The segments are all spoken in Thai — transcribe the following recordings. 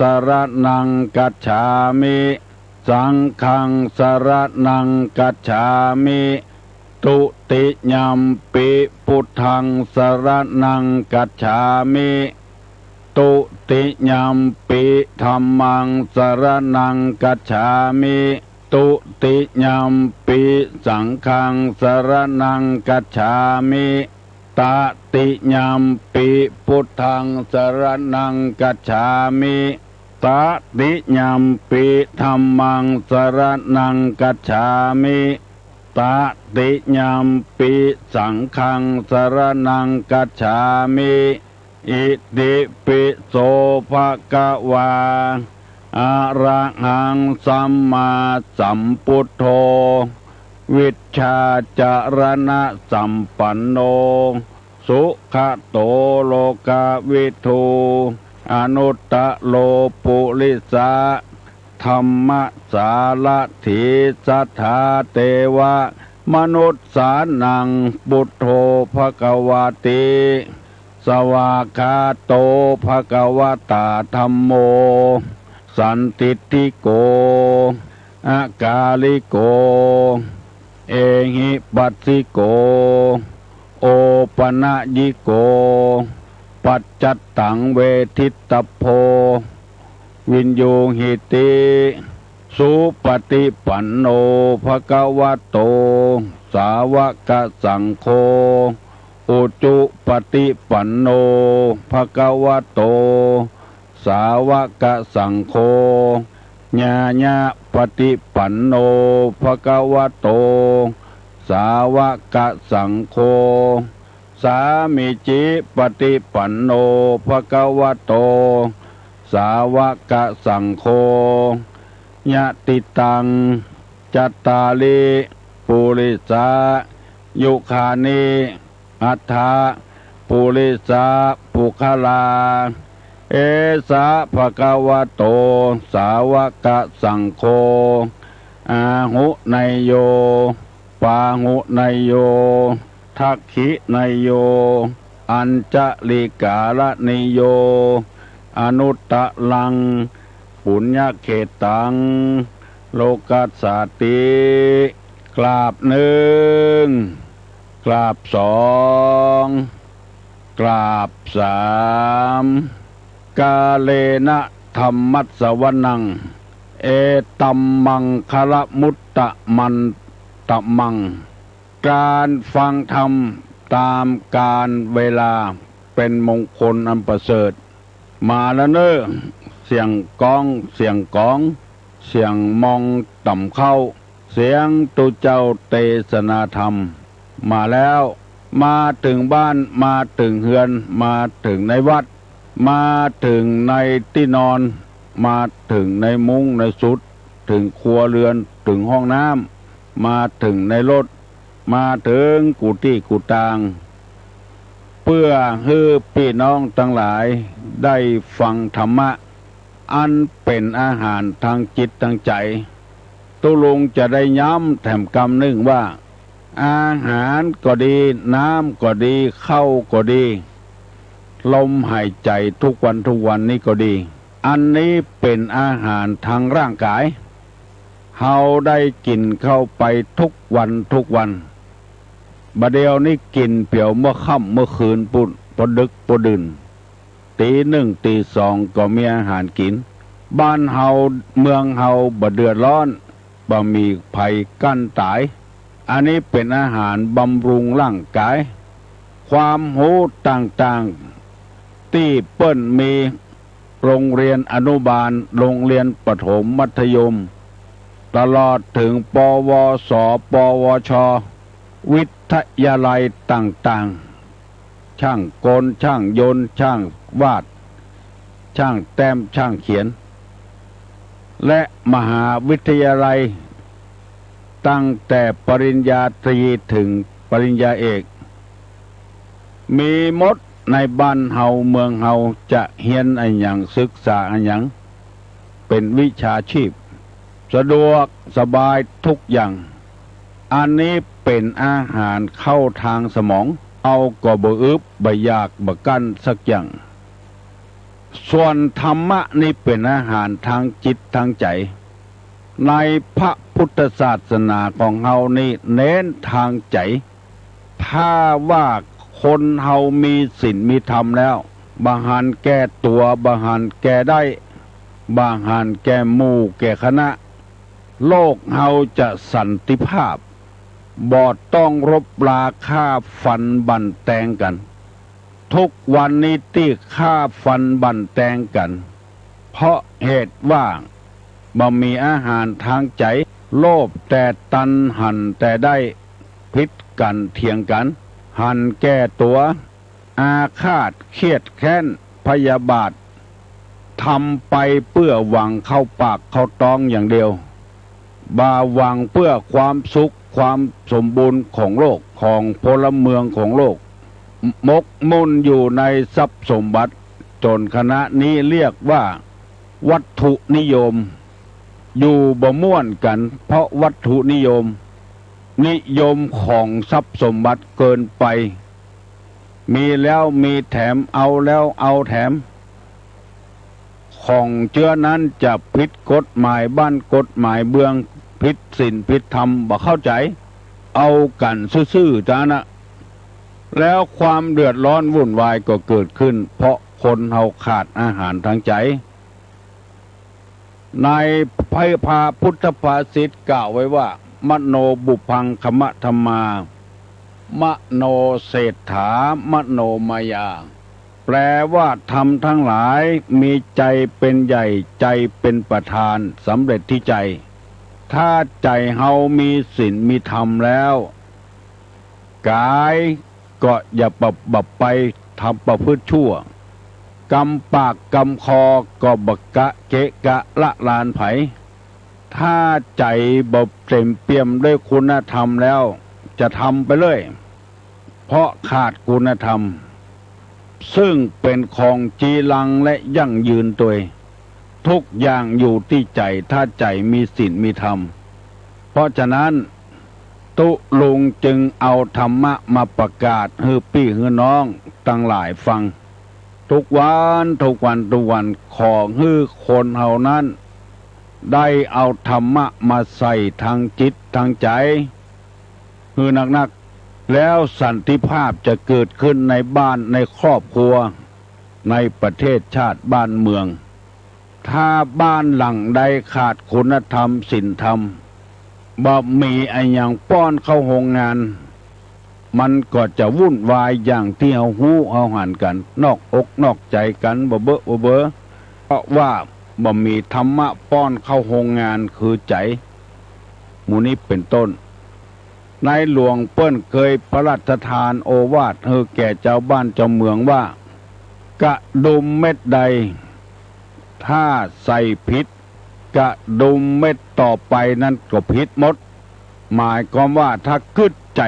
สรณังกัจฉามิสังฆังสรณังกัจฉามิตุติยัมปิพุทธังสรณังกัจฉามิตุติยัมปิธัมมังสรณังกัจฉามิตุติยัมปิสังฆังสรณังกัจฉามิตติยัมปิพุทธังสรณังกัจฉามิตติยัมปิธัมมังสรณังกัจฉามิตติยัมปิสังฆังสรณังกัจฉามิอิติปิโสภะคะวาอะระหังสัมมาสัมพุทโธวิชชาจารณะสัมปันโนสุขโตโลกวิทูอนุตตโลปุริสะธรรมสารถีสัทธาเทวะมนุษย์สานังพุทโธภควติสวากขาโตภควตาธัมโมสันติติโกอากาลิโกเอหิปัสสิโกโอปนะยิโกปัจจัตตังเวทิตโพวินโยหิติสุปฏิปันโนภควโตสาวกสังโฆอุจุปฏิปันโนภควโตสาวกสังโฆญาญาปฏิปันโนภควโตสาวกสังโฆสามิจิปฏิปันโนภควโตสาวกสังโฆญาติตังจัตตาลิปุริสายุคานิอัฏฐาปุริสาปุคลาเอสะภะคะวะโตสาวกสังโฆอาหุไนโยปาหุไนโยทักขิไนโยอัญจลิกาลนิโยอนุตตะลังปุญญเขตังโลกัสสติกราบหนึ่งกราบสองกราบสามกาเลนะธัมมัสสวนังเอตัมมังคละมุตตะมันตะมังการฟังธรรมตามกาลเวลาเป็นมงคลอันประเสริฐมาแล้วเนอะเสียงกองเสียงกองเสียงมองต่ำเข้าเสียงตุเจ้าเทศนาธรรมมาแล้วมาถึงบ้านมาถึงเฮือนมาถึงในวัดมาถึงในที่นอนมาถึงในมุ้งในสุดถึงครัวเรือนถึงห้องน้ำมาถึงในรถมาถึงกุฏิกุฏางเพื่อให้พี่น้องทั้งหลายได้ฟังธรรมะอันเป็นอาหารทางจิตทางใจตุลุงจะได้ย้ำแถมคำหนึ่งว่าอาหารก็ดีน้ำก็ดีข้าวก็ดีลมหายใจทุกวันนี้ก็ดีอันนี้เป็นอาหารทางร่างกายเฮาได้กินเข้าไปทุกวันบัดเดียวนี้กินเปี่ยวเมื่อค่ำเมื่อคืนปุ่นพอดึกพอดื่นตีหนึ่งตีสองก็มีอาหารกินบ้านเฮาเมืองเฮาบ่เดือดร้อนบ่มีภัยกั้นตายอันนี้เป็นอาหารบำรุงร่างกายความรู้ต่างๆที่เปิ้นมีโรงเรียนอนุบาลโรงเรียนประถมมัธยมตลอดถึงปวสปวชวิทยาลัยต่างๆช่างกลช่างยนต์ช่างวาดช่างแต้มช่างเขียนและมหาวิทยาลัยตั้งแต่ปริญญาตรีถึงปริญญาเอกมีหมดในบ้านเฮาเมืองเฮาจะเรียนอันหยังศึกษาอันหยังเป็นวิชาชีพสะดวกสบายทุกอย่างอันนี้เป็นอาหารเข้าทางสมองเอาก็บ่อึบบ่อยากบ่กั้นสักอย่าง ส่วนธรรมะนี่เป็นอาหารทางจิตทางใจในพระพุทธศาสนาของเฮานี่เน้นทางใจถ้าว่าคนเฮามีศีลมีธรรมแล้วบางหันแก้ตัวบางหันแก้ได้บางหันแก้หมู่แก้คณะโลกเฮาจะสันติภาพบ่ต้องรบราฆ่าฟันบั่นแตงกันทุกวันนี้ที่ฆ่าฟันบั่นแตงกันเพราะเหตุว่าบ่มีอาหารทางใจโลภแต่ตัณหันแต่ได้พิษกันเถียงกันหันแก้ตัวอาฆาตเครียดแค้นพยาบาททำไปเพื่อหวังเข้าปากเข้าท้องอย่างเดียวบ่หวังเพื่อความสุขความสมบูรณ์ของโลกของพลเมืองของโลกมกมุ่นอยู่ในทรัพย์สมบัติจนคณะนี้เรียกว่าวัตถุนิยมอยู่บ่ม่วนกันเพราะวัตถุนิยมนิยมของทรัพย์สมบัติเกินไปมีแล้วมีแถมเอาแล้วเอาแถมของเชื้อนั้นจะผิดกฎหมายบ้านกฎหมายเบืองผิดศีลผิดธรรมบ่เข้าใจเอากันซื่อๆจ้านะแล้วความเดือดร้อนวุ่นวายก็เกิดขึ้นเพราะคนเฮาขาดอาหารทางใจในพระพุทธภาษิตกล่าวไว้ว่ามโนบุพังคมะธรรมามโนเศรษฐามโนมายาแปลว่าธรรมทั้งหลายมีใจเป็นใหญ่ใจเป็นประธานสำเร็จที่ใจถ้าใจเฮามีศีลมีธรรมแล้วกายก็อย่าบับไปทำประพฤติชั่วกำปากกำคอก็บักกะเกะกะละลานไผถ้าใจบบเต็มเปี่ยมด้วยคุณธรรมแล้วจะทำไปเลยเพราะขาดคุณธรรมซึ่งเป็นของจีรังและยั่งยืนตัวทุกอย่างอยู่ที่ใจถ้าใจมีศีลมีธรรมเพราะฉะนั้นตุลุงจึงเอาธรรมะมาประกาศให้พี่ให้น้องตั้งหลายฟังทุกวันขอให้คนเฮานั้นได้เอาธรรมะมาใส่ทางจิตทางใจคือหนักๆแล้วสันติภาพจะเกิดขึ้นในบ้านในครอบครัวในประเทศชาติบ้านเมืองถ้าบ้านหลังใดขาดคุณธรรมศีลธรรมบ่มีไอ้อย่างป้อนเข้าโรงงานมันก็จะวุ่นวายอย่างที่เฮาฮู้เฮาหันกันนอกอกนอกใจกันบ่เบ้อเพราะว่าบ่มีธรรมะป้อนเข้าโรงงานคือใจหมู่นี้เป็นต้นในหลวงเปิ้นเคยพระราชทานโอวาทให้แก่เจ้าบ้านเจ้าเมืองว่ากระดุมเม็ดใดถ้าใส่ผิดกระดุมเม็ดต่อไปนั้นก็ผิดหมดหมายความว่าถ้ากึดใจ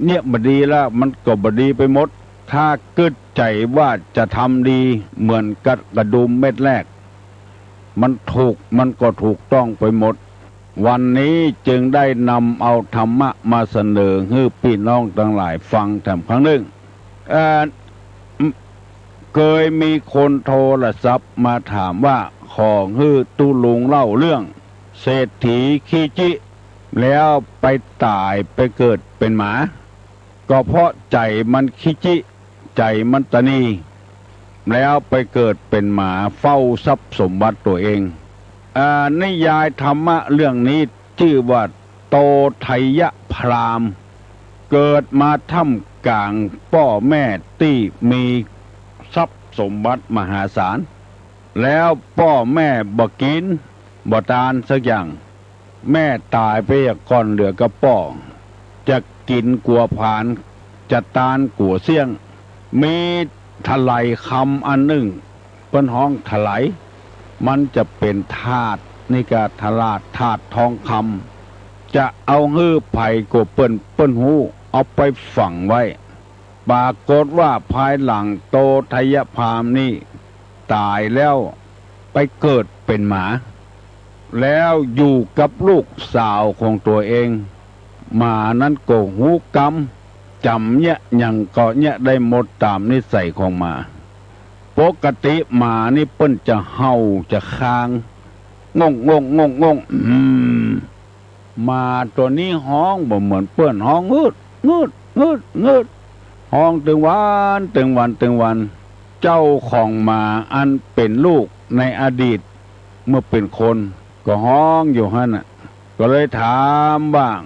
เนี่ยบดีแล้วมันก็บดีไปหมดถ้ากึดใจว่าจะทำดีเหมือนกับกระดุมเม็ดแรกมันถูกมันก็ถูกต้องไปหมดวันนี้จึงได้นำเอาธรรมะมาเสนอให้พี่น้องทั้งหลายฟังแถมครั้งหนึ่งเคยมีคนโทรศัพท์มาถามว่าขอให้ตุลุงเล่าเรื่องเศรษฐีขี้จิแล้วไปตายไปเกิดเป็นหมาก็เพราะใจมันขี้จิใจมันตนีแล้วไปเกิดเป็นหมาเฝ้าทรัพย์สมบัติตัวเองนิยายธรรมะเรื่องนี้ชื่อว่าโตไทยพรามเกิดมาท่ามกลางพ่อแม่ที่มีทรัพย์สมบัติมหาศาลแล้วพ่อแม่บ่กินบ่ทานสักอย่างแม่ตายไปก่อนเหลือกับพ่อจะกินกัวผานจะตานกัวเสี่ยงมีถลายคำอันหนึ่งเป็นห้องถลายมันจะเป็นธาตุนี่ก็ทลาดธาตุทองคำจะเอาฮื้อไผ่กัวเปิ้นหูเอาไปฝังไว้ปรากฏว่าภายหลังโตไทยพามนี่ตายแล้วไปเกิดเป็นหมาแล้วอยู่กับลูกสาวของตัวเองหมานั้นก็หูกำจำเนี่ยยังก็เนี่ยได้หมดตามนิสัยของหมา ปกติหมานี่เปิ้นจะเห่าจะคางงงงงงงงงหมาตัวนี้ห้องบ่เหมือนเปิ้นห้องงืดงืดงืดงืดห้องตึงวันตึงวันตึงวันเจ้าของหมาอันเป็นลูกในอดีตเมื่อเป็นคนก็ห้องอยู่หั่นน่ะก็เลยถามบ้าง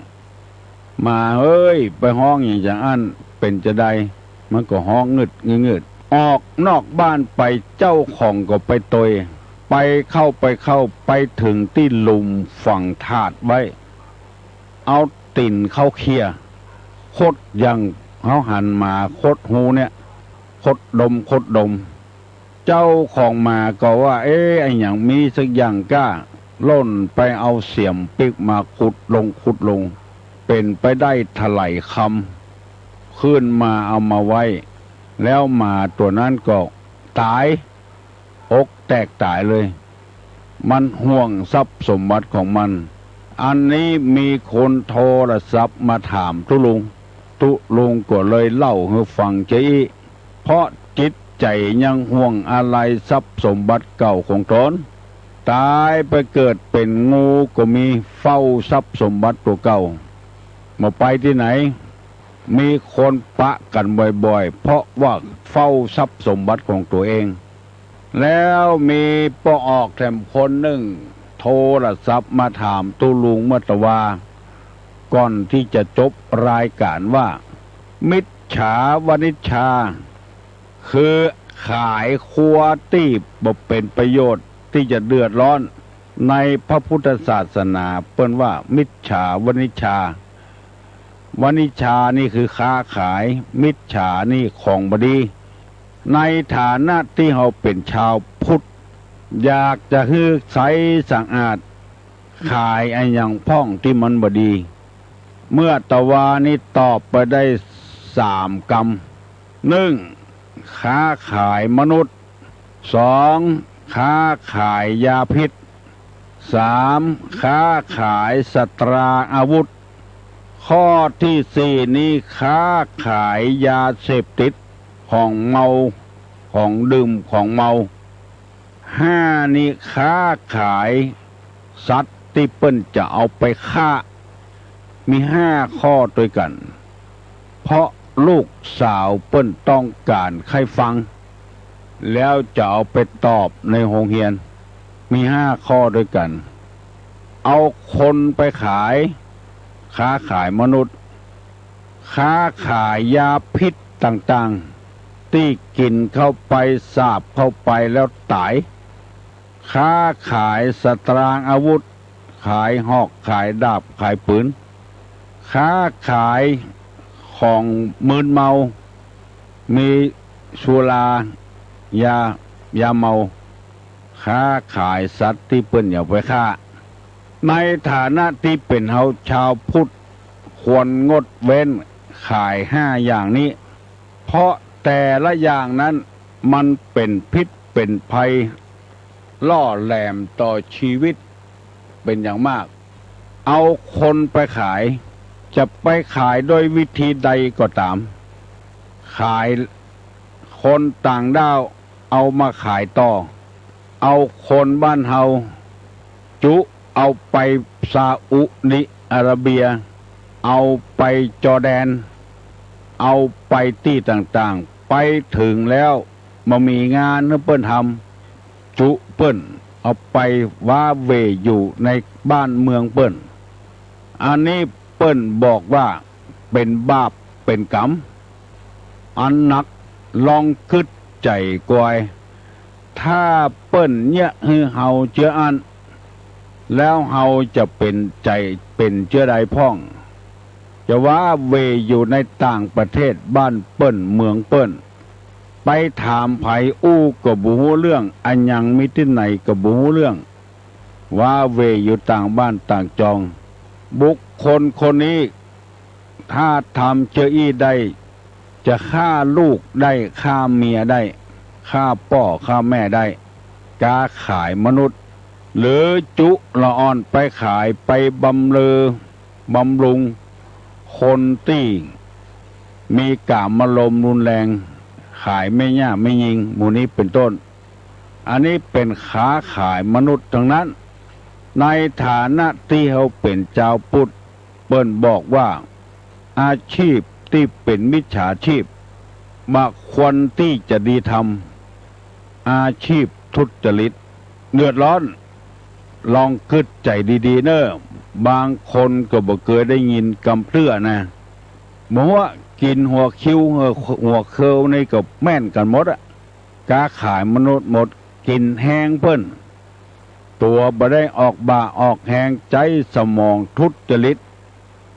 มาเฮ้ยไปห้องอย่างจังอันเป็นจะใดมันก็ห้องงึดงึดออกนอกบ้านไปเจ้าของก็ไปตยไปเข้าไปถึงที่ลุมฝั่งถาดไว้เอาติ่นเข้าเคลียคดยังเขาหันมาคดหูเนี่ยคดดมเจ้าของมาก็ว่าไอ้อย่างมีสักอย่างกล้าล่นไปเอาเสียมปิกมาขุดลงเป็นไปได้ถลายคำขึ้นมาเอามาไว้แล้วหมาตัวนั้นก็ตายอกแตกตายเลยมันห่วงทรัพย์สมบัติของมันอันนี้มีคนโทรศัพท์มาถามตุลุงก็เลยเล่าให้ฟังเจ๊เพราะจิตใจยังห่วงอะไรทรัพย์สมบัติเก่าของตนตายไปเกิดเป็นงูก็มีเฝ้าทรัพย์สมบัติตัวเก่ามาไปที่ไหนมีคนปะกันบ่อยๆเพราะว่าเฝ้าทรัพย์สมบัติของตัวเองแล้วมีป้อออกแถมคนหนึ่งโทรศัพท์มาถามตุลุงเมื่อตะวาก่อนที่จะจบรายการว่ามิจฉาวณิชชาคือขายครัวตีบบ่เป็นประโยชน์ที่จะเดือดร้อนในพระพุทธศาสนาเปิ้นว่ามิจฉาวณิชชาวณิชชานี่คือค้าขายมิจฉานี่ของบดีในฐานะที่เราเป็นชาวพุทธอยากจะให้ใสสะอาดขายไอ้อย่างพ่องที่มันบดีเมื่อตะวานี่ตอบไปได้3 กรรม1ค้าขายมนุษย์2ค้าขายยาพิษ3ค้าขายสัตราอาวุธข้อที่4นี้ค้าขายยาเสพติดของเมาของดื่มของเมา5นี้ค้าขายสัตว์ที่เปิ้นจะเอาไปฆ่ามี5 ข้อด้วยกันเพราะลูกสาวเปิ้นต้องการให้ฟังแล้วจะเอาไปตอบในโรงเรียนมี5 ข้อด้วยกันเอาคนไปขายค้าขายมนุษย์ค้าขายยาพิษต่างๆที่กินเข้าไปสาบเข้าไปแล้วตายค้าขายสตรางอาวุธขายหอกขายดาบขายปืนค้าขายของมึนเมามีสุรายาเมาค้าขายสัตว์ที่เปิ้นอย่าไปฆ่าในฐานะที่เป็นเฮาชาวพุทธควรงดเว้นขาย5 อย่างนี้เพราะแต่ละอย่างนั้นมันเป็นพิษเป็นภัยล่อแหลมต่อชีวิตเป็นอย่างมากเอาคนไปขายจะไปขายโดยวิธีใดก็ตามขายคนต่างด้าวเอามาขายต่อเอาคนบ้านเฮาจุเอาไปซาอุดิอาระเบียเอาไปจอร์แดนเอาไปที่ต่างๆไปถึงแล้วมามีงานเปิ้นทำจุเปิ้นเอาไปว่าเวอยู่ในบ้านเมืองเปิ้นอันนี้เปิ้นบอกว่าเป็นบาปเป็นกรรมอันหนักลองคิดใจกวยถ้าเปิ้นเนี่ยให้เฮาเชื่ออันแล้วเฮาจะเป็นใจเป็นเชื่อใดพ่องจะว่าเวอยู่ในต่างประเทศบ้านเปิ้นเมืองเปิ้นไปถามไผก็บ่ฮู้เรื่องอันยังมีที่ไหนก็บ่ฮู้เรื่องว่าเวอยู่ต่างบ้านต่างจองบุคคลคนนี้ถ้าทำเชื่ออี้ได้จะฆ่าลูกได้ฆ่าเมียได้ฆ่าพ่อฆ่าแม่ได้กาขายมนุษย์หรือจุละอ่อนไปขายไปบำรุงคนที่มีกามารมณ์รุนแรงข ขายไม่ย่าไม่ยิงหมู่นี้เป็นต้นอันนี้เป็นค้าขายมนุษย์ทั้งนั้นในฐานะที่เขาเป็นเจ้าพุทธเปิ้นบอกว่าอาชีพที่เป็นมิจฉาชีพบ่ควรที่จะดีทำอาชีพทุจริตเดือดร้อนลองคิดใจดีๆเนอะบางคนก็บ่เคยได้ยินกำเตื้อนะบอกว่ากินหัวคิ้วหัวเคิลในกับแม่นกันหมดอะกาขายมนุษย์หมดกินแห้งเพิ่นตัวบ่ได้ออกบ่าออกแหงใจสมองทุจริต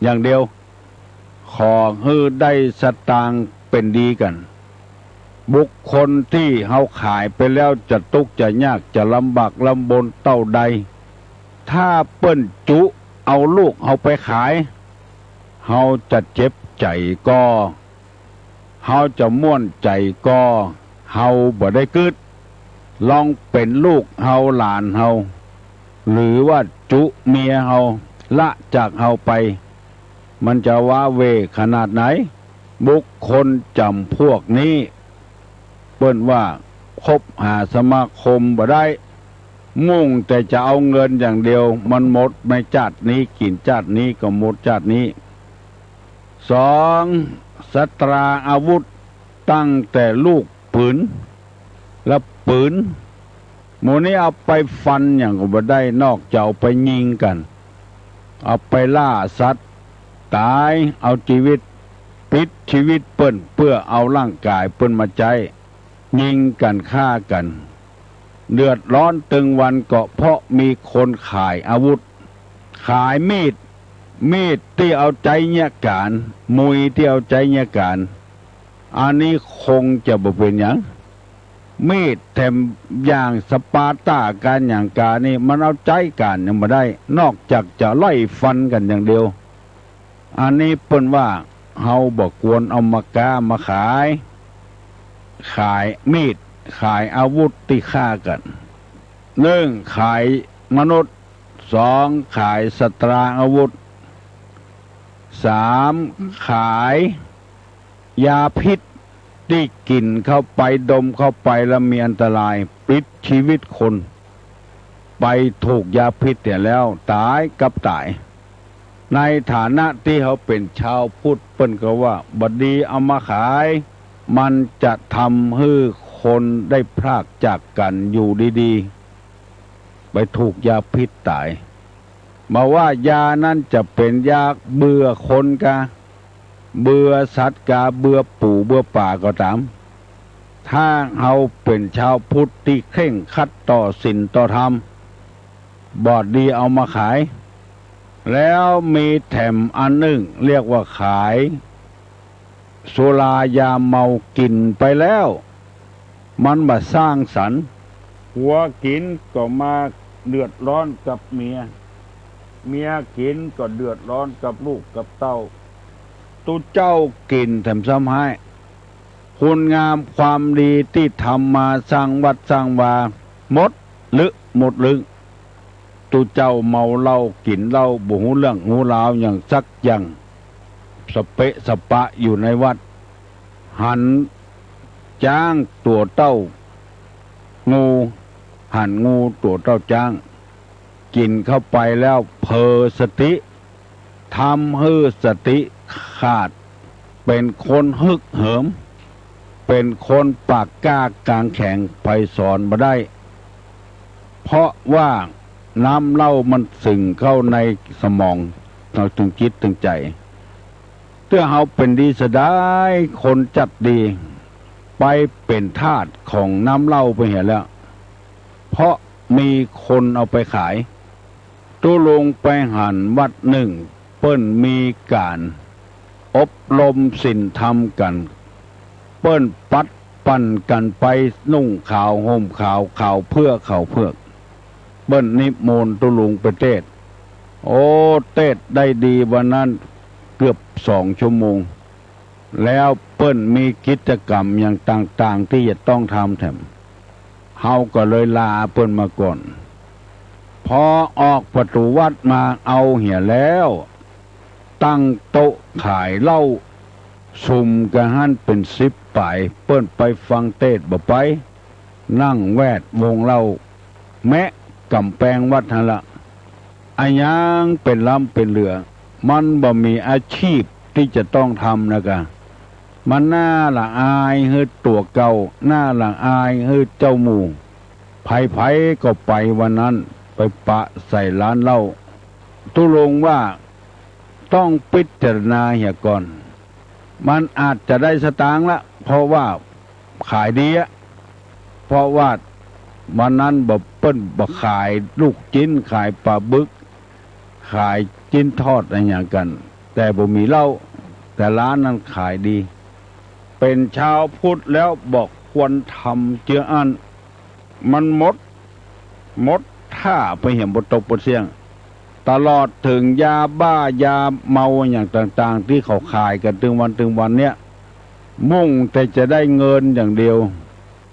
อย่างเดียวขอให้ได้สตางค์เป็นดีกันบุคคลที่เฮาขายไปแล้วจะทุกข์จะยากจะลำบากลำบนเต้าใดถ้าเปิ้นจุเอาลูกเฮาไปขายเฮาจะเจ็บใจก็เฮาจะม่วนใจก็เฮาบ่ได้กึดลองเป็นลูกเฮาหลานเฮาหรือว่าจุเมียเฮาละจากเฮาไปมันจะว้าเวขนาดไหนบุคคลจำพวกนี้เปิ้นว่าคบหาสมาคมบ่ได้มุ่งแต่จะเอาเงินอย่างเดียวมันหมดในชาตินี้กินชาตินี้ก็หมดชาตินี้สองสตราอาวุธตั้งแต่ลูกปืนและปืนหมู่นี้เอาไปฟันอย่างก็บ่ได้นอกจากเอาไปยิงกันเอาไปล่าสัตว์ตายเอาชีวิตปิดชีวิตเปิ้นเพื่อเอาร่างกายเปิ้นมาใจยิงกันฆ่ากันเดือดร้อนตึงวันก็เพราะมีคนขายอาวุธขายมีดที่เอาใจเนี่ยการมุยที่เอาใจเนี่ยการอันนี้คงจะบ่เป็นหยังมีดแถมอย่างสปาร์ตาการอย่างกานี่มันเอาใจกันยังบ่ได้นอกจากจะไล่ฟันกันอย่างเดียวอันนี้เปิ้นว่าเฮาบ่ควรเอามากามาขายมีดขายอาวุธที่ฆ่ากันหนึ่งขายมนุษย์สองขายสตราอาวุธสามขายยาพิษที่กินเข้าไปดมเข้าไปแล้วมีอันตรายปิดชีวิตคนไปถูกยาพิษเนี่ยแล้วตายกับตายในฐานะที่เขาเป็นชาวพุทธเปิ้นก็ว่าบัดดีเอามาขายมันจะทำให้คนได้พรากจากกันอยู่ดีๆไปถูกยาพิษตายมาว่ายานั้นจะเป็นยาเบื่อคนกะเบื่อสัตว์กะเบื่อปู่เบื่อป่าก็ตามถ้าเราเป็นชาวพุทธที่เคร่งครัดต่อศีลต่อธรรมบอดดีเอามาขายแล้วมีแถมอันหนึ่งเรียกว่าขายสุรายาเมากินไปแล้วมันมาสร้างสรรค์หัวกินก็มาเดือดร้อนกับเมียกินก็เดือดร้อนกับลูกกับเต้าตุเจ้ากินแถมซ้ำให้คุณงามความดีที่ทำมาสร้างวัดสร้างวาหมดลึกตุเจ้าเมาเหล้ากินเหล้าบ่ฮู้เรื่องฮู้ราวอย่างสักอย่างสเปะสปะอยู่ในวัดหันจ้างตัวเต้างูหันงูตัวเต้าจ้างกินเข้าไปแล้วเผลอสติทำให้สติขาดเป็นคนฮึกเหิมเป็นคนปากกล้ากลางแข็งไปสอนมาได้เพราะว่าน้ำเหล้ามันสึ่งเข้าในสมองเราถึงจิตถึงใจเพื่อเขาเป็นดีสดายคนจัดดีไปเป็นทาสของน้ำเหล้าไปเห็นแล้วเพราะมีคนเอาไปขายตัวลงไปหันวัดหนึ่งเปิ้นมีการอบรมศีลธรรมกันเปิ้นปัดปั่นกันไปนุ่งขาวห่มขาวเพื่อเปิ้นนิมนต์ตุลุงไปเทศโอ้เทศได้ดีวันนั้นเกือบ2 ชั่วโมงแล้วเปิ้นมีกิจกรรมอย่างต่างๆที่จะต้องทำแถมเฮาก็เลยลาเปิ้นมาก่อนพอออกประตูวัดมาเอาเหี่ยแล้วตั้งโต๊ะขายเหล้าสุ่มกะหันเป็น10 ไปเปิ้นไปฟังเทศน์บ่ไปนั่งแวดวงเล่าแมะกำแพงวัดนั่นละอายังเป็นลำเป็นเรือมันบ่มีอาชีพที่จะต้องทำนะกะมันน่าละอายเฮือตัวเก่าน่าละอายเฮือเจ้าหมู่ไผก็ไปวันนั้นไปปะใส่ร้านเหล้าตุลงว่าต้องพิจารณาเหียก่อนมันอาจจะได้สตางค์ละเพราะว่าขายดีอะเพราะว่าวันนั้นบ่เปิ้นบ่ขายลูกจิ้นขายปลาบึกขายจิ้นทอดอะไรอย่างกันแต่บ่มีเหล้าแต่ร้านนั้นขายดีเป็นชาวพุทธแล้วบอกควรทำเจืออันมันหมดท่าไปเห็นบทตกบทเสียงตลอดถึงยาบ้ายาเมาอย่างต่างๆที่เขาขายกันถึงวันเนี้ยมุ่งแต่จะได้เงินอย่างเดียว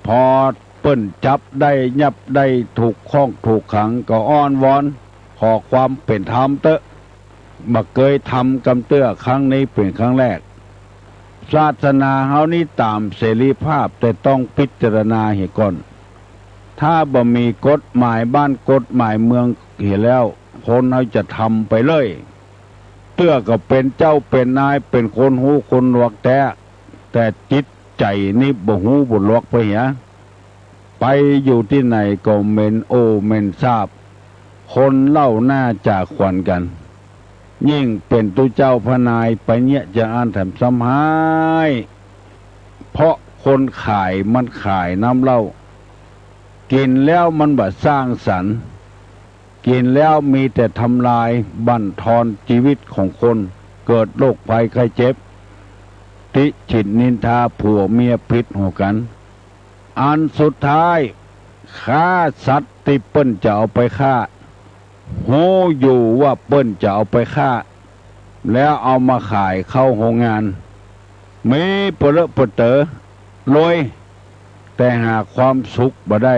พอเปิ้นจับได้ยับได้ถูกข้องถูกขังก็อ้อนวอนขอความเป็นธรรมเตอะบ่เคยทำกำเตื้อครั้งนี้เป็นครั้งแรกศาสนาเฮานี่ตามเสรีภาพแต่ต้องพิจารณาให้ก่อนถ้าบ่มีกฎหมายบ้านกฎหมายเมืองเห็นแล้วคนเฮาจะทำไปเลยเตื้อก็เป็นเจ้าเป็นนายเป็นคนหูคนหลวกแต่จิตใจนี่บ่หูบ่หลวกไปเหียไปอยู่ที่ไหนก็เม็นโอเม็นทราบคนเล่าหน้าจากขวัญกันยิ่งเป็นตุเจ้าพนายไปเนี่ยจะอ่านแถมซ้ำหายเพราะคนขายมันขายน้ำเหล้ากินแล้วมันบ่สร้างสรรค์กินแล้วมีแต่ทำลายบั่นทอนชีวิตของคนเกิดโรคภัยไข้เจ็บติฉินนินทาผัวเมียพิษหัวกันอันสุดท้ายฆ่าสัตว์ที่เปิ้นจะเอาไปฆ่าโหอยู่ว่าเปิ้นจะเอาไปฆ่าแล้วเอามาขายเข้าโรงงานมีเปรอะเปรเต๋อรวยแต่หาความสุขบ่ได้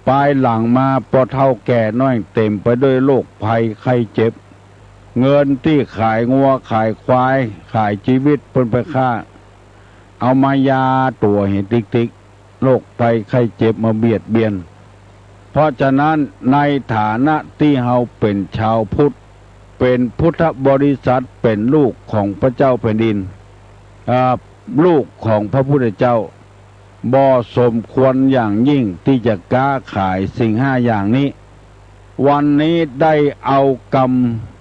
ปลายหลังมาพอเฒ่าแก่น้อยเต็มไปด้วยโรคภัยไข้เจ็บเงินที่ขายงัวขายควายขายชีวิตเปิ้นไปฆ่าเอามายาตัวเห็นติ๊กโรคภัยไข้เจ็บมาเบียดเบียนเพราะฉะนั้นในฐานะที่เฮาเป็นชาวพุทธเป็นพุทธบริษัทเป็นลูกของพระเจ้าแผ่นดินลูกของพระพุทธเจ้าบ่สมควรอย่างยิ่งที่จะกล้าขายสิ่งห้าอย่างนี้วันนี้ได้เอากรรม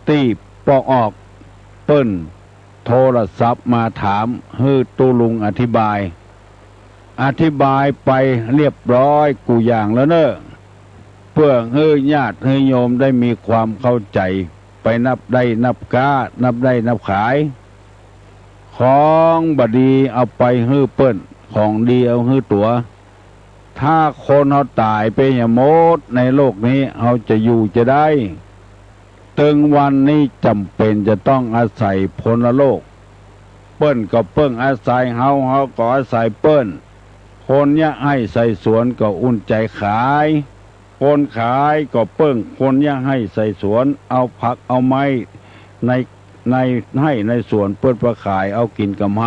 ที่ปอกออกเปิ้นโทรศัพท์มาถามฮือตุลุงอธิบายไปเรียบร้อยกูอย่างแล้วเนอะเพื่อให้ญาติให้โยมได้มีความเข้าใจไปนับได้นับก้านับได้นับขายของบดีเอาไปฮื้อเปิ้นของดีเอาฮื้อตัวถ้าคนเขาตายไปอย่างหมดในโลกนี้เขาจะอยู่จะได้ถึงวันนี้จำเป็นจะต้องอาศัยพลโลกเปิ้นก็เปิ้งอาศัยเฮาก็อาศัยเปิ้นคนเนี่ยให้ใส่สวนก็อุ่นใจขายคนขายก็เปิ้งคนเนี่ยให้ใส่สวนเอาผักเอาไม้ในให้ในสวนเปิ้นประขายเอากินกำไร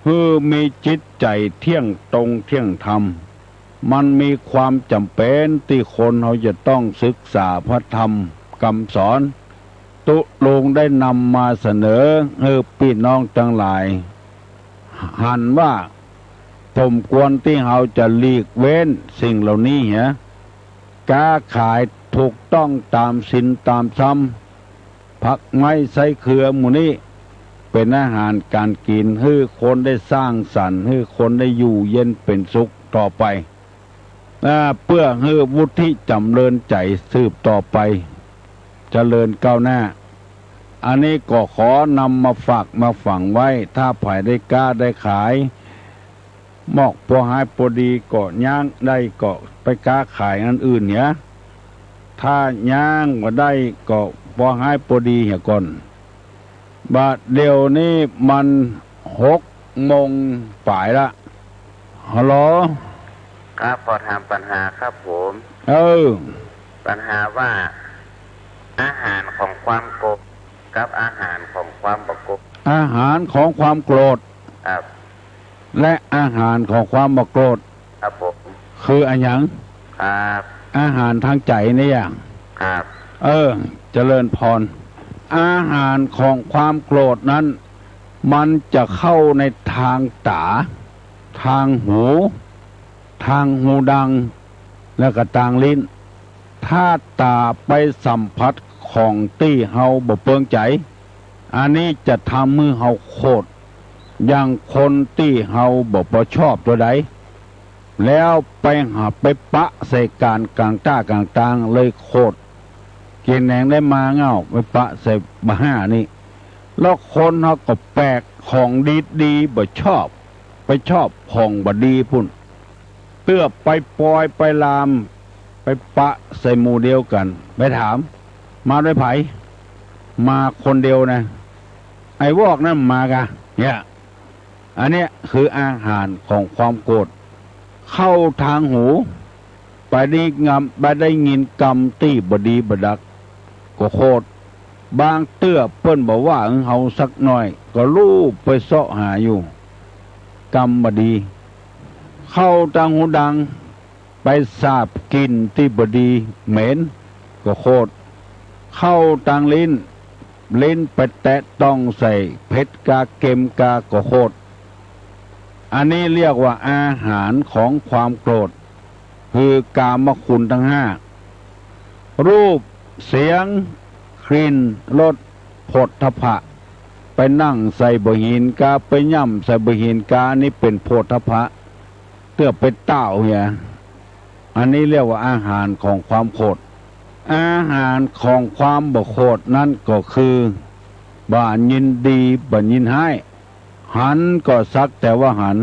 คือมีจิตใจเที่ยงตรงเที่ยงธรรมมันมีความจำเป็นที่คนเขาจะต้องศึกษาพระธรรมคำสอนตุลงได้นำมาเสนอให้พี่น้องทั้งหลายหันว่าผมควรที่เราจะหลีกเว้นสิ่งเหล่านี้เหรอค้าขายถูกต้องตามศีลตามธรรมผักไม้ไส้เครือหมู่นี้เป็นอาหารการกินให้คนได้สร้างสรรค์ให้คนได้อยู่เย็นเป็นสุขต่อไปเพื่อให้วุฒิจำเริญใจสืบต่อไปเจริญก้าวหน้าอันนี้ก็ขอนำมาฝากมาฝังไว้ถ้าไผ่ได้กล้าได้ขายหมอกพอหายพอดีก็ย่างได้ก็ไปกล้าขายอันอื่นเนี่ยถ้าย่างก็ได้ก็พอหายพอดีเหี่ยก่อนบาดเดี๋ยวนี้มัน6 โมงป่ายละฮัลโหลครับพอถามปัญหาครับผมปัญหาว่าอาหารของความโกรธกับอาหารของความประกบอาหารของความโกรธครับ และอาหารของความบ่โกรธครับผมคืออันหยังครับอาหารทางใจนี่อย่างครับเจริญพรอาหารของความโกรธนั้นมันจะเข้าในทางตาทางหูทางหูดังแล้วก็ทางลิ้นถ้าตาไปสัมผัสของที่เฮาบ่เปิงใจอันนี้จะทำมือเฮาโคตรอย่างคนที่เฮาบ่ชอบตัวใดแล้วไปหาไปปะใส่การกลางต้ากลางตางเลยโคตรกินแหนงได้มาเงาไปปะใส่บ้านี่แล้วคนเขาก็แปลกของดีบ่ชอบไปชอบของบ่ดีพุ่นเพื่อไปปล่อยไปลามไปปะใส่หมู่เดียวกันไปถามมาด้วยไผมาคนเดียวนะไอ้วอกนั่นมากะเนี่ยอันเนี้ยคืออาหารของความโกรธเข้าทางหูไปได้ยินกรรมตี้บดีบดักก็โคตรบางเตื้อเปิ้นบอกว่าเฮาสักหน่อยก็ลูบไปเสาะหาอยู่กรรมบดีเข้าทางหูดังไปสาบกินที่บดีเหม็นก็โคตรเข้าทางลิ้นไปแตะต้องใส่เพชรกาเกมกาก็โคตรอันนี้เรียกว่าอาหารของความโกรธคือกามคุณทั้งห้ารูปเสียงกลิ่นรสโผฏฐัพพะไปนั่งใส่บหินกาไปย่ำใส่บหินกานี่เป็นโผฏฐัพพะเตื้อไปเต้าเนี่ยอันนี้เรียกว่าอาหารของความโกรธอาหารของความบ่โกรธนั่นก็คือบ่ยินดีบ่ยินให้หันก็สักแต่ว่าหัน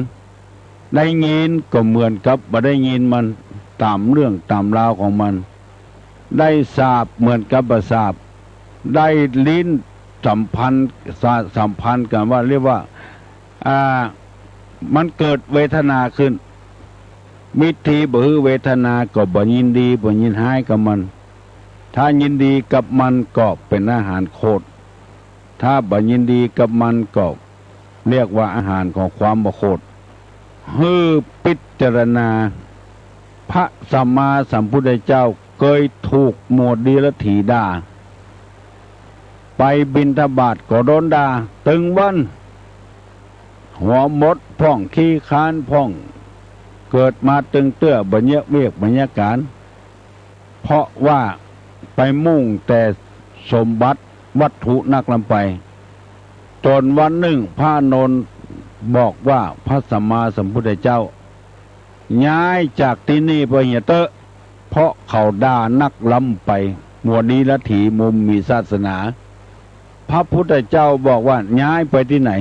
ได้ยินก็เหมือนกับบ่ได้ยินมันตามเรื่องตามราวของมันได้ทราบเหมือนกับบ่ทราบได้ลิ้นสัมพันธ์กันว่าเรียกว่ามันเกิดเวทนาขึ้นมิตรีบ่ฮือเวทนาก็บ่ยินดีบ่ยินให้กับมันถ้ายินดีกับมันก็เป็นอาหารโคตรถ้าบ่ยินดีกับมันก็เรียกว่าอาหารของความบ่โคตรฮือพิจารณาพระสัมมาสัมพุทธเจ้าเคยถูกหมวดดีละถีด่าไปบิณฑบาตก็โดนด่าตึงวันหัวมดพ่องขี้ค้านพ่องเกิดมาตึงเตื้อบัญญัติเมฆบัญญัติการเพราะว่าไปมุ่งแต่สมบัติวัตถุนักลำไปจนวันหนึ่งพระนนท์บอกว่าพระสัมมาสัมพุทธเจ้าย้ายจากที่นี่ไปเหียเตอะเพราะเขาด่านักล้ำไปหมวดนี้ละถีมุมมีศาสนาพระพุทธเจ้าบอกว่าย้ายไปที่ไหน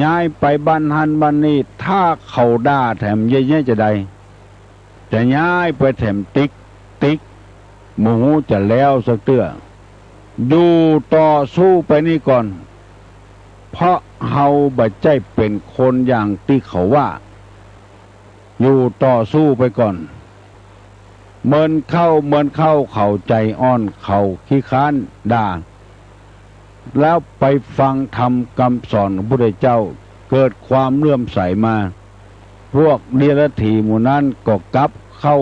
ย้ายไปบ้านหันบ้านนี้ถ้าเขาด่าแถมเยอะๆจะใดจะย้ายไปแถมติ๊กหมูจะแล้วสักเตื้อดูต่อสู้ไปนี่ก่อนเพราะเฮาบ่ใจเป็นคนอย่างที่เขาว่าอยู่ต่อสู้ไปก่อนเมินเข้าเขาใจอ่อนเขาขี้ค้านด่าแล้วไปฟังธรรมคำสอนของพระพุทธเจ้าเกิดความเลื่อมใสมาพวกเดรัจฉีหมู่นั้นก็กลับเข้า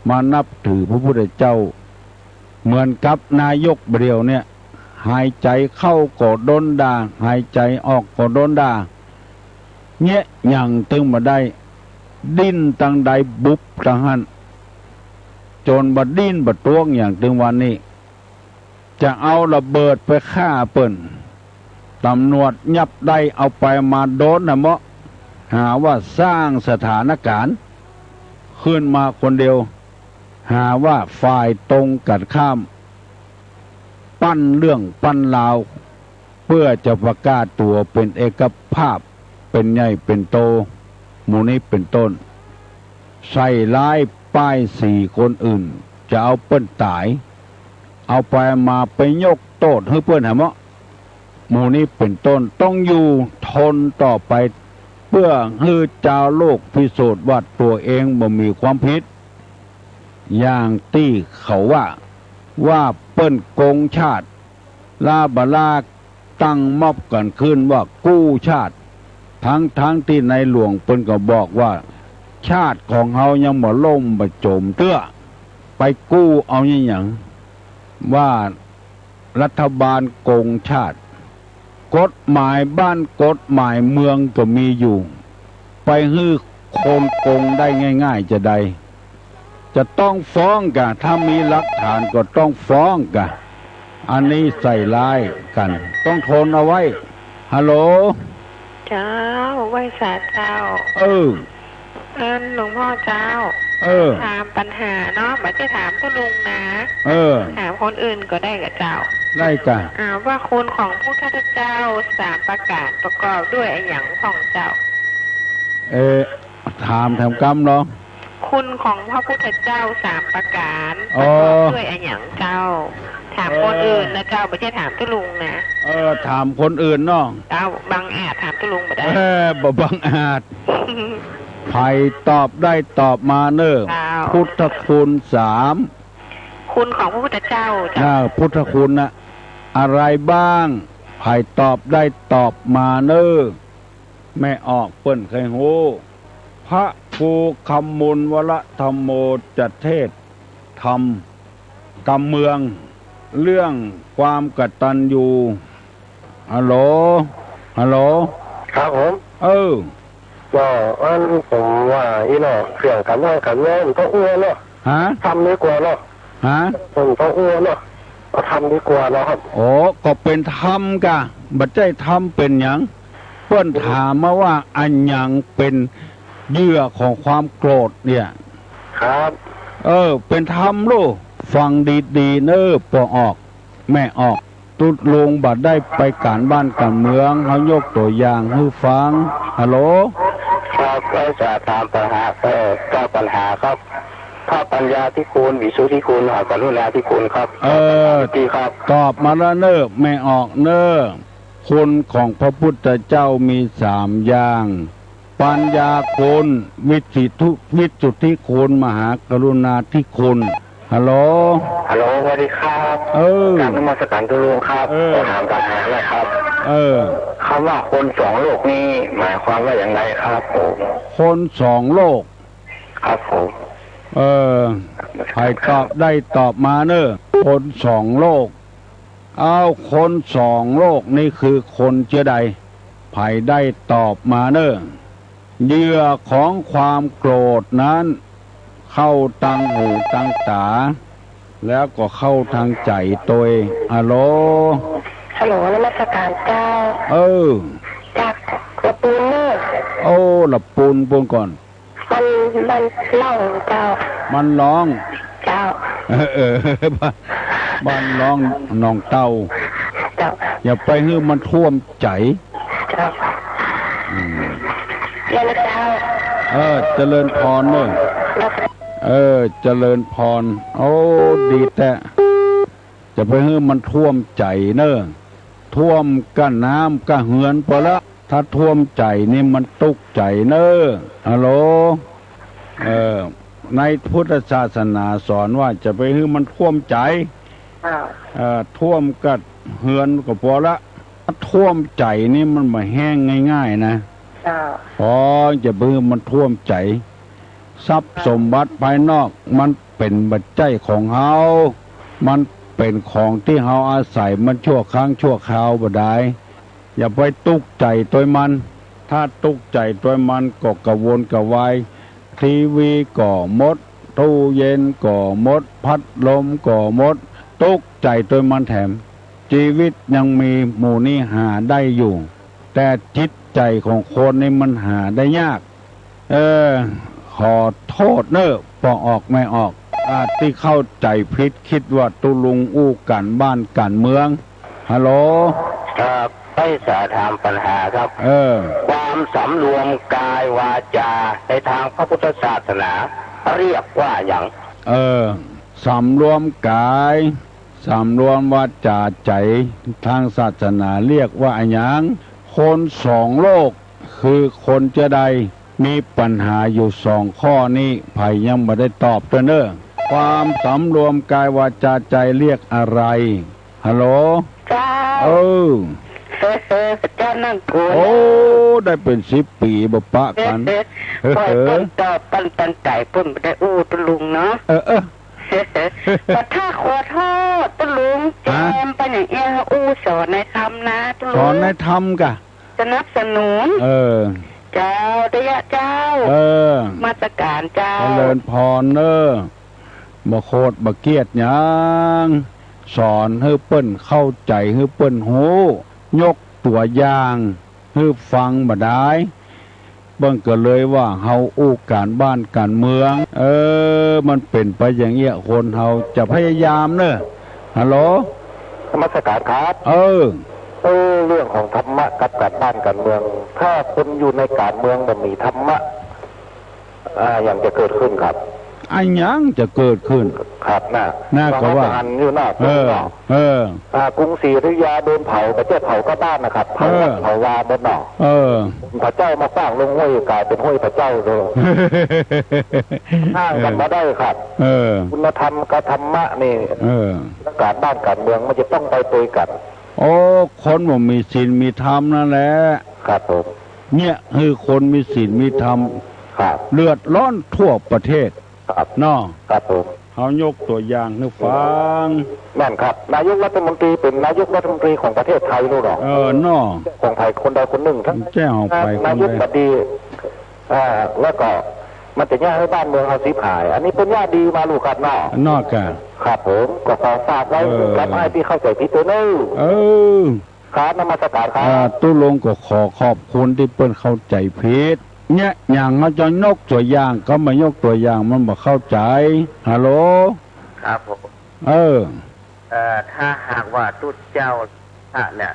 มานับถือพระพุทธเจ้าเหมือนกับนายกเดียวเนี่ยหายใจเข้าก็โดนด่าหายใจออกก็โดนด่าเนี่ยอย่างตึงมาได้ดิ้นตั้งใดบุบตั้งหันจนบัดดิ้นบัดตัวอย่างตึงวันนี้จะเอาระเบิดไปฆ่าเปิ้นตำรวจยับได้เอาไปมาโดนนะเมาะหาว่าสร้างสถานการณ์ขึ้นมาคนเดียวหาว่าฝ่ายตรงกันข้ามปั้นเรื่องปั้นราวเพื่อจะประกาศตัวเป็นเอกภาพเป็นใหญ่เป็นโตหมู่นี้เป็นต้นใส่ร้ายป้าย4คนอื่นจะเอาเปิ้นตายเอาไปมาไปยกโทษให้เปิ้นหาเมาะหมู่นี้เป็นต้นต้องอยู่ทนต่อไปเพื่อให้เจ้าโลกพิสูจน์ว่าตัวเองบ่มีความผิดอย่างที่เขาว่าเปิ้นโกงชาติลาบลาตั้งม็อบกันขึ้นว่ากู้ชาติ ทั้งที่ในหลวงเปิ้นก็บอกว่าชาติของเฮายังบ่ล่มบ่จมเตื้อไปกู้เอาอย่างว่ารัฐบาลโกงชาติกฎหมายบ้านกฎหมายเมืองก็มีอยู่ไปฮื้อคนโกงได้ง่ายๆจะได้จะต้องฟ้องกะถ้ามีหลักฐานก็ต้องฟ้องกะอันนี้ใส่ร้ายกันต้องทนเอาไว้ฮัลโหลเจ้าไหว้สาเจ้าหลวงพ่อเจ้าถามปัญหาเนาะไม่ใช่ถามคุณลุงนะถามคนอื่นก็ได้กับเจ้าได้จ้ะว่าคุณของพระพุทธเจ้า3ประการประกอบด้วยอย่างของเจ้าถามกรรมเนาะคุณของพระพุทธเจ้า3ประการประกอบด้วยอย่างเจ้าถามคนอื่นนะเจ้าไม่ใช่ถามตุลุงนะถามคนอื่นเนาะเจ้าบังอาจถามตุลุงไม่ได้บ่บังอาจไผ่ตอบได้ตอบมาเนอะพุทธคุณ3คุณของพระพุทธเจ้าพุทธคุณนะอะไรบ้างไผ่ตอบได้ตอบมาเนอะแม่ออกเปิ้นเคยโหพระภูคำมุลวรธรรมโมจัตเทศธรรมกำเมืองเรื่องความกตัญญูฮัลโหลครับผมว่าอันผมว่าอีเนาะเครื่องกันว่ากันแม่มันต้องอ้วนเนาะทำดีกว่าเนาะผมต้องอ้วนเนาะทำดีกว่าเนาะครับก็เป็นธรรมกะบัดใจธรรมเป็นหยังเพื่อนถามมาว่าอันหยังเป็นเหยื่อของความโกรธเนี่ยครับเป็นธรรมลูกฟังดีๆเนอะปอออกแม่ออกตุดลงบัดได้ไปการบ้านการเมืองเขายกตัวอย่างให้ฟังฮัลโหลครับก็จะตามปัญหาก็ปัญหาครับถ้าปัญญาที่คุณวิสุทธิคุณกรุณาที่คุณครับดีครับตอบมาแล้วเนอะแม่ออกเนอะคุณของพระพุทธเจ้ามี3อย่างปัญญาคุณวิสุทธิคุณมหากรุณาธิคุณฮัลโหลสวัสดีครับกราบนมัสการตุลุงครับถามปัญหาเลยครับคำว่าคน2 โลกนี้หมายความว่าอย่างไรครับผมคน2 โลกครับผมใครตอบได้ตอบมาเนอะคน2 โลกคน2 โลกนี่คือคนเชื้อใดใครได้ตอบมาเนอะเหยื่อของความโกรธนั้นเข้าตังหูตังตาแล้วก็เข้าทางใจตัวฮัลโหลนมัสการเจ้าจากละปูนเนอะละปูนก่อนมันร้องเจ้ามันร้องเจ้าบ้านร้องน้องเต้าอย่าไปให้มันท่วมใจเจ้าเจ้าเจริญพรเนอะเจริญพรดีแต่จะไปให้มันท่วมใจเนอะท่วมกันน้ำก็เหือนพอละถ้าท่วมใจนี่มันตุกใจเนอะฮัลโหลในพุทธศาสนาสอนว่าจะไปให้มันท่วมใจท่วมกัดเหือนก็พอละถ้าท่วมใจนี่มันมาแห้งง่ายๆนะจะไปให้มันท่วมใจทรัพย์สมบัติภายนอกมันเป็นปัจจัยของเฮามันเป็นของที่เฮาอาศัยมันชั่วครั้งชั่วคราวบ่ได้อย่าไปตุกใจตัวมันถ้าตุกใจตัวมันก็กระวนกระวายทีวีก็หมดตู้เย็นก็หมดพัดลมก็หมดตุกใจตัวมันแถมชีวิตยังมีหมู่นี้หาได้อยู่แต่จิตใจของคนนี่มันหาได้ยากขอโทษเนอะปออกไม่ออกอาจที่เข้าใจผิดคิดว่าตุลุงอู้กันบ้านกันเมืองฮัลโหลครับให้สาถามปัญหาครับความสำรวมกายวาจาในทางพระพุทธศาสนาเรียกว่าอย่างสำรวมกายสำรวมวาจาใจทางศาสนาเรียกว่าอย่างคน2 โลกคือคนจะใดมีปัญหาอยู่2 ข้อนี้ไผ่ยังไม่ได้ตอบตัวเนอะความสำรวมกายวาจาใจเรียกอะไรฮัลโหลจ้า พระเจ้านั่งกู โอ้ได้เป็น10 ปีบ่ปะกันปล่อยต้นต่อปันไก่ปุ่นได้อู้ตุลุงเนาะแต่ถ้าขอโทษตุลุงแจมไปอย่างเอี้ยอู้สอนในธรรมนะตุลุงสอนในธรรมกะสนับสนุนเจ้าเดียเจ้ามาตรการเจ้าเจริญพรเนอบ่โคตรบ่เกียดหยังสอนให้เปิ้นเข้าใจให้เปิ้นหูยกตัวอย่างให้ฟังบ่ได้เบิ่งก็เลยว่าเฮาอู้การบ้านการเมืองมันเป็นไปอย่างเงี้ยคนเฮาจะพยายามเนอะฮัลโหลนมัสการครับเรื่องของธรรมะกับการบ้านการเมืองถ้าคนอยู่ในการเมืองบ่มีธรรมะอย่างจะเกิดขึ้นครับอันยังจะเกิดขึ้นครับน่าก็ว่าอยู่หน้ากรุงศรีอยุธยาโดนเผาพระเจ้าเผาก็บ้านนะครับเผาวาหมดหนอพระเจ้ามาสร้างลงห้วยกลายเป็นห้วยพระเจ้าเลยห้างกันมาได้ครับคุณธรรมกับธรรมะนี่การบ้านการเมืองมันจะต้องไปตัวกันโอ้คนบ่มีศีลมีธรรมนั่นแหละครับผมเนี่ยคือคนมีศีลมีธรรมเลือดร้อนทั่วประเทศเนาะครับผมเขายกตัวอย่างให้ฟังนั่นครับนายกรัฐมนตรีเป็นนายกรัฐมนตรีของประเทศไทยรู้หรอเนาะของไทยคนใดคนหนึ่งทั้งแจ้งออกไปนายกบดีแล้วก็มันจะย่าให้บ้านเมืองเอาสิบหายอันนี้เป็นย่าดีมาลูกครับนอกกันครับผมก็ขอฝากไว้กับไอ้ที่เข้าใจผิดตัวนู้ครับนมัสการครับตู้ลงก็ขอขอบคุณที่เปิ้นเข้าใจผิดเนี่ยอย่างเราจะยกตัวอย่างก็มายกตัวอย่างมันบ่เข้าใจฮัลโหลครับผมถ้าหากว่าตุ๊ดเจ้าเนี่ย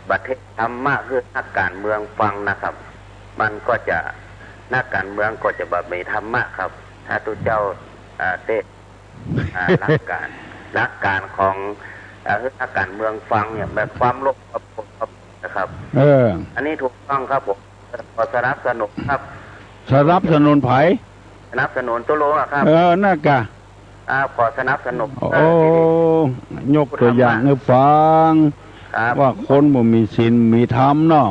ประเทศธรรมะคือนักการเมืองฟังนะครับมันก็จะนักการเมืองก็จะแบบมีธรรมะครับถ้าตุ๊ดเจ้าเตะหลักการของนักการเมืองฟังเนี่ยแบบความโลภนะครับอันนี้ถูกต้องครับผมขอสนับสนุนครับสนับสนุนไผสนับสนุนตัวโลครับน่ากะขอสนับสนุนยกตัวอย่างให้ฟังว่าคนบ่มีศีลมีธรรมเนาะ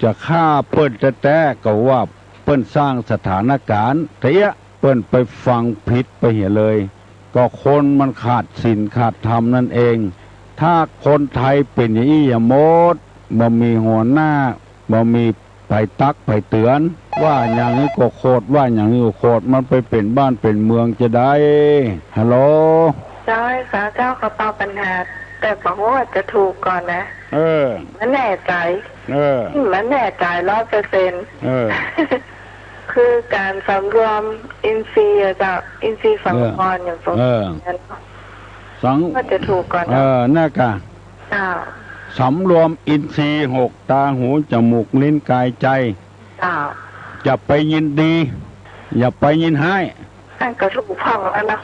จะฆ่าเปิ้นแต่ก็ว่าเปิ้นสร้างสถานการณ์เตี้ยเปิ้นไปฟังผิดไปเหี้ยเลยก็คนมันขาดศีลขาดธรรมนั่นเองถ้าคนไทยเป็นอย่างนี้อย่าหมดบ่มีหัวหน้าบ่มีไปตักไปเตือนว่าอย่างนี้ก็โคตรว่าอย่างนี้ก็โคตรมันไปเป็นบ้านเป็นเมืองจะได้ฮัลโหลเจ้าให้สาเจ้าเขาตอบปัญหาแต่บอกว่าจะถูกก่อนนะมันแน่ใจมันแน่ใจ100%คือการสำรวมอินทรีย์จากอินทรีย์สังวรอย่างสมบูรณ์ก็จะถูกก่อนน่ากะสำรวมอินทรีย์6ตาหูจมูกลิ้นกายใจอย่าไปยินดีอย่าไปยินให้ก็ถูกพังแล้วนะ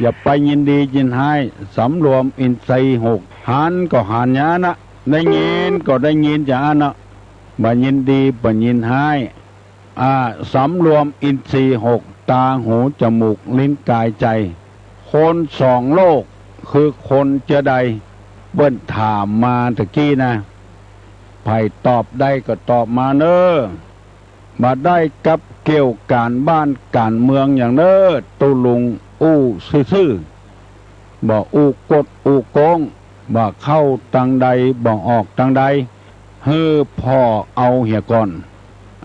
อย่าไปยินดียินให้สำรวมอินทรีย์6หันก็หันยานะได้ยินก็ได้ยินอย่างนั้นนะบ่ยินดีบ่ยินให้สำรวมอินทรีย์6ตาหูจมูกลิ้นกายใจคน2โลกคือคนจะใดเบิ้นถามมาตะกี้นะไผตอบได้ก็ตอบมาเนอมาได้กับเกี่ยวการบ้านการเมืองอย่างเนอตุลุงอู้ซื่อๆบ่อู้กดอู้โกงบ่เข้าตังใดบ่ออกตังใดเฮ้อพ่อเอาเหี่ยก่อน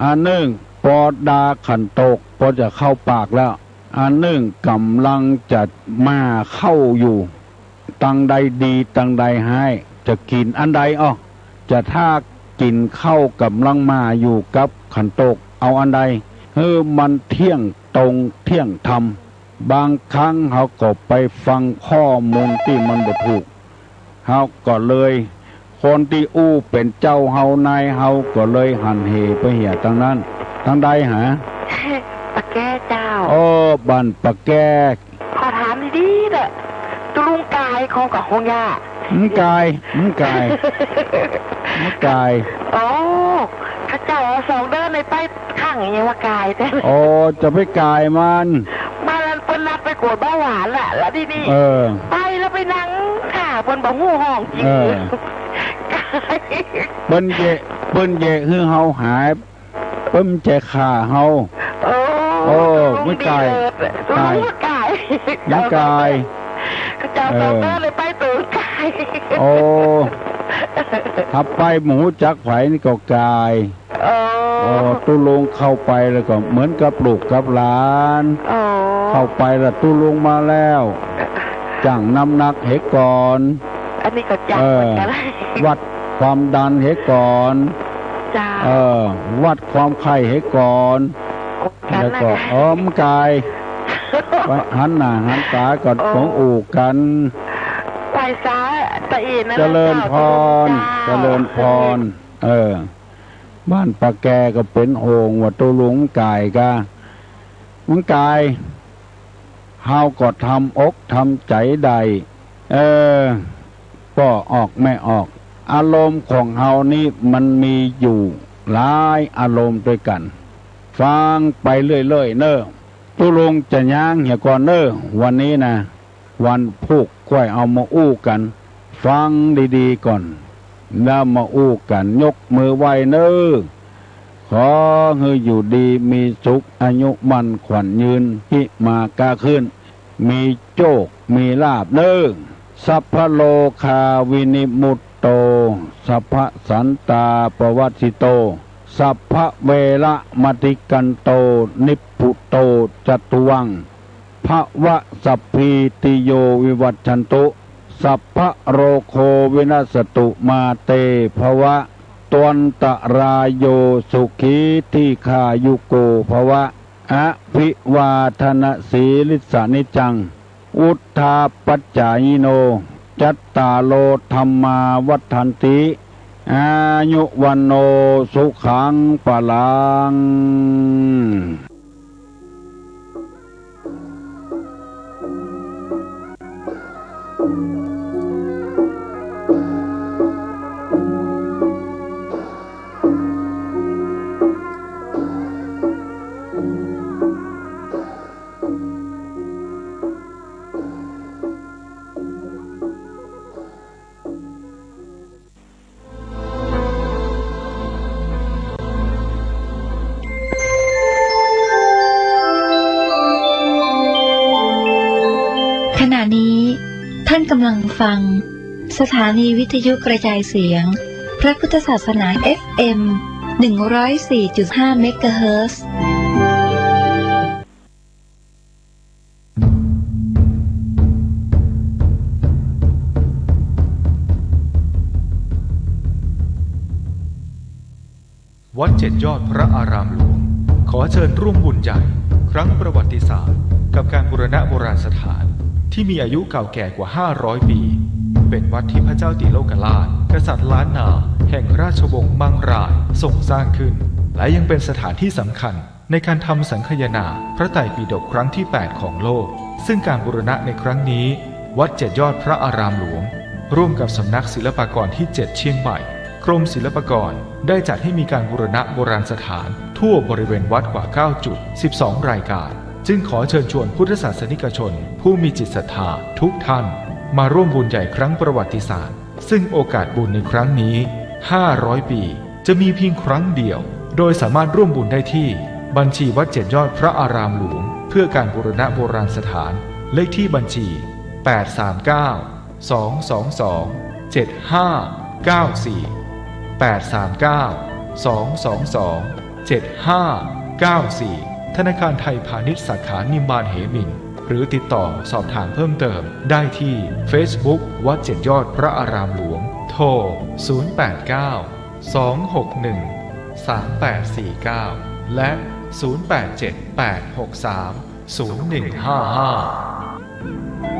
อันหนึ่งปอดาขันตกพอจะเข้าปากแล้วอันหนึ่งกำลังจะมาเข้าอยู่ตังใดดีตังใดให้จะกินอันใดจะถ้ากินเข้ากำลังมาอยู่กับขันโตกเอาอันใดมันเที่ยงตรงเที่ยงธรรมบางครั้งเขาก็ไปฟังข้อมูลที่มันบ่ถูกเขาก็เลยคนที่อู้เป็นเจ้าเฮานายเฮาก็เลยหันเหไปเหี่ยทั้งนั้นทั้งใดหาปะแก้เจ้าบันปะแก้ขอถามดีๆเด้อตุลุงกายของกับหงยากายถ้าเจ้า2เดินในไปข้างอย่างว่ากายแต่จะไปกายมันเป็นนัดไปกวดเบาหวานแหละแล้วดีๆไปแล้วไปนั่งค่ะบนบ่หูห้องจริง เปิ้นเย่คือเฮาหายเปิ้นจะฆ่าเฮาโอ้ไม่กายยังกายเจ้าสองเด้อเลยไปตื่นกายโอ้ถ้าไปหมูจักไผนี่ก็กายโอ้ตุลุงเข้าไปแล้วก็เหมือนกับลูกกับหลานเข้าไปแล้วตุลุงมาแล้วจังน้ำหนักเหกก่อนอันนี้ก็จังเหมือนกันวัดความดันเหกก่อนวัดความไข้เหกก่อนแล้วก็มกายไปหันหน้าหันตาก่อนของอู่กันไปซ้ายตะอีนเจริญพรบ้านปะแกก็เป็นโอ่งว่าตุลุงกายกะมึงกายเฮาก็ทำอกทำใจใดก็ออกไม่ออกอารมณ์ของเฮานี่มันมีอยู่หลายอารมณ์ด้วยกันฟังไปเรื่อยๆเนอะตุลุงจะย่างเหี่ยก่อนเนอะวันนี้นะวันพุกค่อยเอามาอู้กันฟังดีๆก่อนแล้วมาอู้กันยกมือไหว้เนอะขอให้อยู่ดีมีสุขอายุมั่นขวัญยืนหิมากาขึ้นมีโชคมีลาภเนอะสัพพโลคาวินิมุตโตสัพพสันตาปวัตสิโตสัพพะเวระมติกันโตนิพพุโตจตุวังภวะสัพพิติโยวิวัชชันตุสัพพะโรโควินาสตุมาเตภวะตวันตรายโยสุขีที่ขายุโกภวะอภิวาทนาสีลิสานิจังอุทธาปัจจายโนจัตตาโลธรรมาวัฏันติอายุวันโนสุขังปะลังขณะนี้ท่านกำลังฟังสถานีวิทยุกระจายเสียงพระพุทธศาสนา FM 104.5 เมกะเฮิรตซ์วัดเจ็ดยอดพระอารามหลวงขอเชิญร่วมบุญใหญ่ครั้งประวัติศาสตร์กับการบูรณะโบราณสถานที่มีอายุเก่าแก่กว่า500ปีเป็นวัดที่พระเจ้าติโลกราชกษัตริย์ล้านนาแห่งราชวงศ์มังรายทรงสร้างขึ้นและยังเป็นสถานที่สำคัญในการทำสังคายนาพระไตรปิฎกครั้งที่8ของโลกซึ่งการบูรณะในครั้งนี้วัดเจ็ดยอดพระอารามหลวงร่วมกับสำนักศิลปากรที่7เชียงใหม่กรมศิลปากรได้จัดให้มีการบูรณะโบราณสถานทั่วบริเวณวัดกว่า9จุด12รายการจึงขอเชิญชวนพุทธศาสนิกชนผู้มีจิตศรัทธาทุกท่านมาร่วมบุญใหญ่ครั้งประวัติศาสตร์ซึ่งโอกาสบุญในครั้งนี้500ปีจะมีเพียงครั้งเดียวโดยสามารถร่วมบุญได้ที่บัญชีวัดเจ็ดยอดพระอารามหลวงเพื่อการบูรณะโบราณสถานเลขที่บัญชี839-222-7594 ธนาคารไทยพาณิชย์สาขานิมมานเหมินหรือติดต่อสอบถามเพิ่มเติมได้ที่ Facebook วัดเจ็ดยอดพระอารามหลวงโทร 089-261-3849 และ 087-863-0155